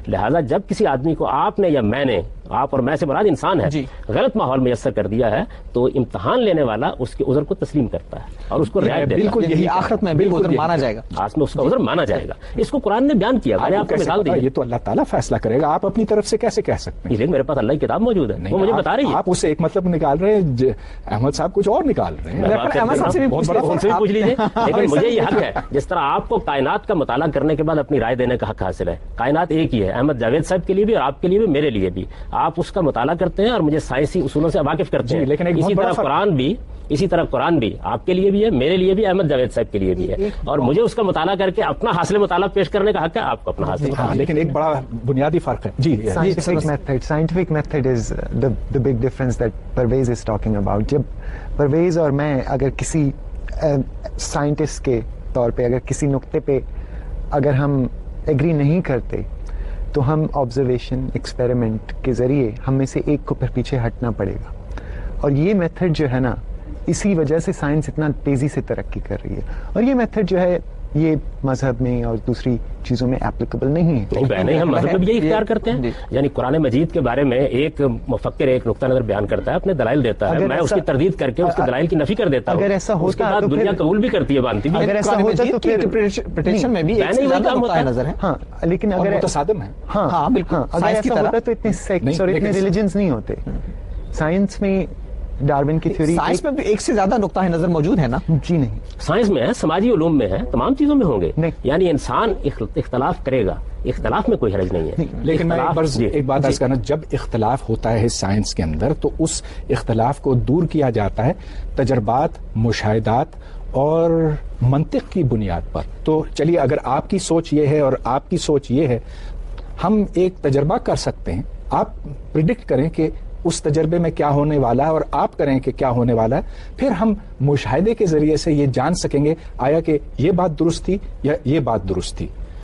لہٰذا جب کسی آدمی کو آپ نے یا میں نے، آپ اور میں سے مراد انسان ہے، غلط ماحول میسر کر دیا ہے تو امتحان لینے والا اس کے عذر کو تسلیم کرتا ہے اور اس کو رعایت دیتا ہے. بالکل یہی آخرت میں بالکل عذر مانا جائے گا، آخرت میں اس کا عذر مانا جائے گا. اس کو قرآن نے بیان کیا. میں نے آپ کو مثال دی. یہ تو اللہ تعالیٰ فیصلہ کرے گا، آپ اپنی طرف سے کیسے کہہ سکتے ہیں؟ لیکن میرے پاس اللہ کی کتاب موجود ہے، وہ مجھے بتا رہی ہے. آپ اسے ایک مطلب نکال رہے ہیں، احمد صاحب کچھ اور نکال رہے ہیں. احمد صاحب سے بھی پوچھ لیجیے. لیکن مجھے یہ حق ہے، جس طرح آپ کو کائنات کا مطالعہ کرنے کے بعد اپنی رائے دینے کا حق حاصل ہے. کائنات ایک ہی ہے، احمد جاوید صاحب کے لیے بھی اور آپ کے لیے بھی، میرے لیے بھی. آپ اس کا مطالعہ کرتے ہیں اور مجھے سائنسی اصولوں سے واقف کرتے ہیں. لیکن اسی طرح قرآن بھی آپ کے لیے بھی ہے، میرے لیے بھی، احمد جاوید صاحب کے لیے بھی ہے. اور مجھے اس کا مطالعہ کر کے اپنا حاصل مطالعہ پیش کرنے کا حق ہے، آپ کو اپنا حاصل. لیکن ایک بڑا بنیادی فرق ہے. جی scientific method is the big difference that Pervez is talking about. جب پرویز اور میں اگر کسی سائنٹسٹ کے طور پہ اگر کسی نقطے پہ اگر ہم ایگری نہیں کرتے تو ہم آبزرویشن ایکسپیریمنٹ کے ذریعے ہم میں سے ایک کو پھر پیچھے ہٹنا پڑے گا. اور یہ میتھڈ جو ہے نا، اسی وجہ سے سائنس اتنا تیزی سے ترقی کر رہی ہے. اور یہ میتھڈ جو ہے یہ مذہب میں اور دوسری چیزوں میں اپلیکیبل نہیں ہے. نہیں، ہم مذہب میں بھی یہی اختیار کرتے ہیں. یعنی قرآن مجید کے بارے میں ایک مفکر ایک نقطہ نظر بیان کرتا ہے، اپنے دلائل دیتا ہے، میں اس کی تردید کر کے اس کے دلائل کی نفی کر دیتا ہوں. اگر ایسا ہوتا اس کے بعد دنیا قبول بھی کرتی ہے، مانتی بھی. اگر ایسا ہوتا تو پھر انٹرپریٹیشن میں بھی ایک زیادہ نقطہ نظر ہے. ہاں، لیکن اگر متصادم ہے. ہاں بالکل، اگر ایسا ہوتا تو اتنے سیکٹس اور اتنے ریلیجنز نہیں ہوتے. سائنس میں ڈارون کی تھیوری، سائنس میں بھی ایک سے زیادہ نقطہ نظر موجود ہے نا؟ جی نہیں، سائنس میں ہے، سماجی علوم میں ہے، تمام چیزوں میں ہوں گے. یعنی انسان اختلاف کرے گا، اختلاف میں کوئی حرج نہیں ہے. لیکن میں ایک بات عرض کرنا، جب اختلاف ہوتا ہے سائنس کے اندر تو اس اختلاف کو دور کیا جاتا ہے تجربات، مشاہدات اور منطق کی بنیاد پر. تو چلیے، اگر آپ کی سوچ یہ ہے اور آپ کی سوچ یہ ہے، ہم ایک تجربہ کر سکتے ہیں. آپ پریڈکٹ کریں کہ اس تجربے میں کیا ہونے والا ہے اور آپ کریں کہ کیا ہونے والا ہے. پھر ہم مشاہدے کے ذریعے سے یہ جان سکیں گے آیا کہ یہ بات درست تھی یا یہ بات درست تھی.